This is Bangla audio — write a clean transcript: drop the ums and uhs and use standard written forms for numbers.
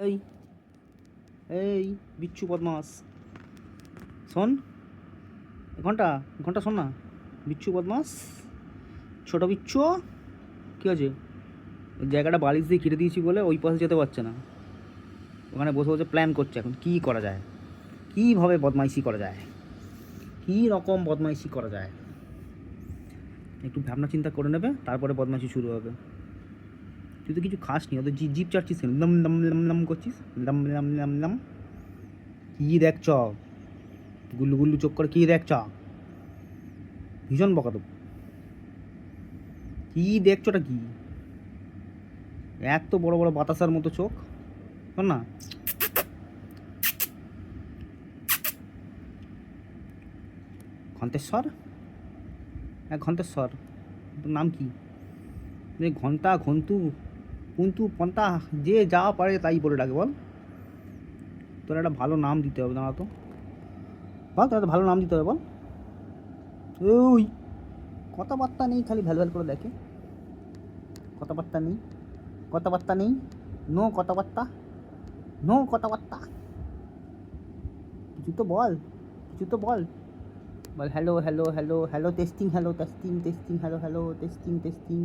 এই এই বিচ্ছু বদমাস, শোন, ঘন্টা ঘন্টা শোন না, বিচ্ছু বদমাস, ছোট বিচ্ছু, কী আছে? ওই জায়গাটা বালিশ দিয়ে কেটে দিয়েছি বলে ওই পাশে যেতে পারছে না, ওখানে বসে বসে প্ল্যান করছে এখন কী করা যায়, কীভাবে বদমাইশি করা যায়, কী রকম বদমাইশি করা যায়। একটু ভাবনা চিন্তা করে নেবে, তারপরে বদমাইশি শুরু হবে। তুই তো কিছু খাস নি, ওদের জিপ চাটছিস কেন? লম লম লম লম করছিস, লম লম লম লম। কী দেখছ? গুল্লু গুল্লু চোখ করে কী দেখছ? ভীষণ বকা দেবো। কী দেখছোটা কি? এত বড় বড় বাতাসার মতো চোখ, শোন না, ঘন্টেশ্বর, ঘন্টেশ্বর, তোর নাম কি? ঘন্টা, ঘন্টু, কুন্তু, পন্তা, যে যা পারে তাই বলে ডাকে, বল। তোর একটা ভালো নাম দিতে হবে, দাঁড়া তো, বল, তোর একটা ভালো নাম দিতে হবে, বল। ওই কথাবার্তা নেই, খালি ভ্যাল ভ্যাল করে দেখে, কথাবার্তা নেই, কথাবার্তা নেই, নো কথাবার্তা, নো কথাবার্তা। কিছু তো বল, কিছু তো বল, বল hello hello hello hello testing, hello testing testing, hello hello testing testing.